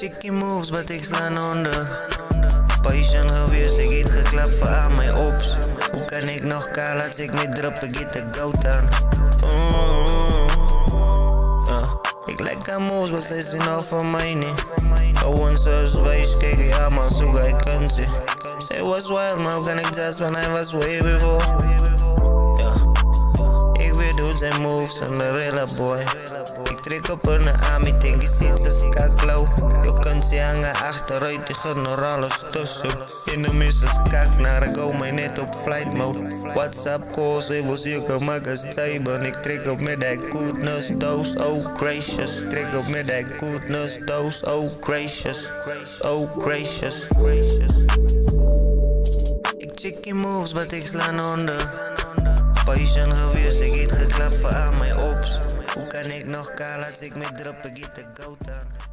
Chickie moves, but ik slaan onder. Patient geweest, ik eet geklapt voor aan mijn ops. Hoe kan ik nog kaal als ik niet drop, ik eet de goud aan. Ik lijk aan moves, maar zij zien al van mij niet. Gewoon zoals wijs, kijk je aan, maar zo ga ik kansen. Zij was wild, maar hoe kan ik just when I was way before. Ik weet hoe zij moves en de rilla boy. Ik trek op een army, denk je ziet als kaklauw. Je kunt ze hangen achteruit, die generaal is tussen. In de mis is kak naar, ik hou mij net op flight mode. WhatsApp calls, even zeker maak als cyber. Ik trek op met dat goodness dose, oh gracious. Ik trek op met dat goodness dose, oh gracious. Oh gracious. Ik check je moves, but ik slaan onder. Patient geweest, ik eet geklapt voor aan mijn ops. Hoe kan ik nog kaal als ik met drop, ik eet de goud aan.